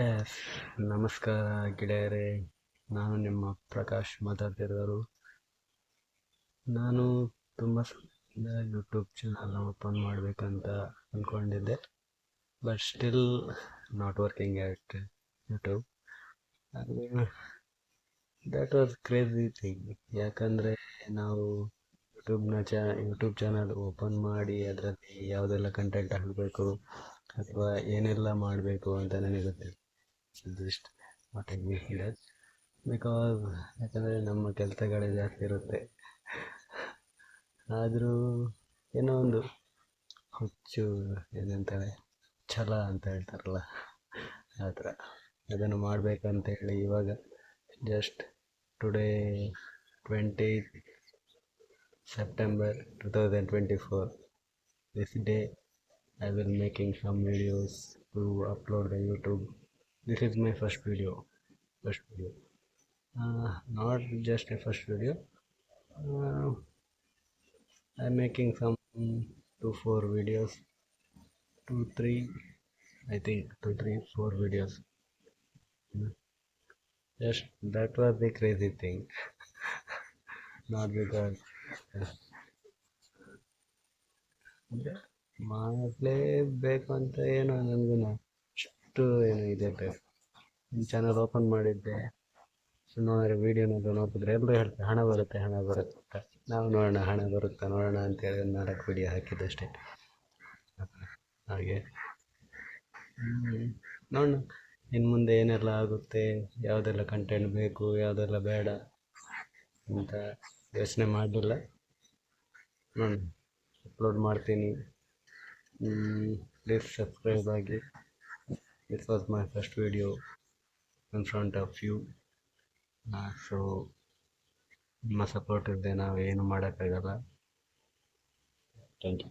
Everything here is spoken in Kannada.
ಎಸ್, ನಮಸ್ಕಾರ ಗೆಳೆಯರೇ. ನಾನು ನಿಮ್ಮ ಪ್ರಕಾಶ್ ಮಾತಾಡ್ತಿರೋರು. ನಾನು ತುಂಬ ಯೂಟ್ಯೂಬ್ ಚಾನಲ್ನ ಓಪನ್ ಮಾಡಬೇಕಂತ ಅಂದ್ಕೊಂಡಿದ್ದೆ, but still not working at YouTube. That was crazy thing. ಯಾಕಂದರೆ ನಾವು ಯೂಟ್ಯೂಬ್ ಚಾನಲ್ ಓಪನ್ ಮಾಡಿ ಅದರಲ್ಲಿ ಯಾವುದೆಲ್ಲ ಕಂಟೆಂಟ್ ಹಾಕಬೇಕು ಅಥವಾ ಏನೆಲ್ಲ ಮಾಡಬೇಕು ಅಂತ ನನಗೆ ಗೊತ್ತಿಲ್ಲ. Just what I does because ಯಾಕಂದರೆ ನಮ್ಮ ಕೆಲಸಗಳೇ ಜಾಸ್ತಿ ಇರುತ್ತೆ. ಆದರೂ ಏನೋ ಒಂದು ಹುಚ್ಚು ಏನಂತಾರೆ, ಛಲ ಅಂತ ಹೇಳ್ತಾರಲ್ಲ, ಆ ಥರ ಅದನ್ನು ಮಾಡಬೇಕಂತೇಳಿ ಇವಾಗ just today 20 September 2024, this day I will making some videos to upload the YouTube. This is my first video. Not just a first video. I'm making some 2-4 videos, 2-3, I think 2-3-4 videos. Just that was the crazy thing. Not because ಮಾಡಲೇಬೇಕು ಅಂತ ಏನೋ ನನಗೂ ಅಷ್ಟು ಏನೋ ಇದೆ. ಚಾನಲ್ ಓಪನ್ ಮಾಡಿದ್ದೆ, ಸುಮಾರು ವೀಡಿಯೋನೆಲ್ಲ ನೋಡಿದ್ರೆ ಎಲ್ಲರೂ ಹೇಳ್ತಾರೆ ಹಣ ಬರುತ್ತೆ ಅಂತ. ನಾವು ನೋಡೋಣ, ಹಣ ಬರುತ್ತಾ ನೋಡೋಣ ಅಂತೇಳಿ ಒಂದು 4 ವೀಡಿಯೋ ಹಾಕಿದ್ದಷ್ಟೇ. ಹಾಗೆ ನೋಡೋಣ ಇನ್ನು ಮುಂದೆ ಏನೆಲ್ಲ ಆಗುತ್ತೆ, ಯಾವುದೆಲ್ಲ ಕಂಟೆಂಟ್ ಬೇಕು, ಯಾವುದೆಲ್ಲ ಬೇಡ ಅಂತ ಯೋಚನೆ ಮಾಡಲಿಲ್ಲ. ನೋಡೋಣ, ಅಪ್ಲೋಡ್ ಮಾಡ್ತೀನಿ. ಪ್ಲೀಸ್ ಸಬ್ಸ್ಕ್ರೈಬ್ ಆಗಿ. This was my first video in front of you. So ನಿಮ್ಮ ಸಪೋರ್ಟ್ ಇಲ್ಲದೆ ನಾವು ಏನು ಮಾಡೋಕ್ಕಾಗಲ್ಲ. Thank you.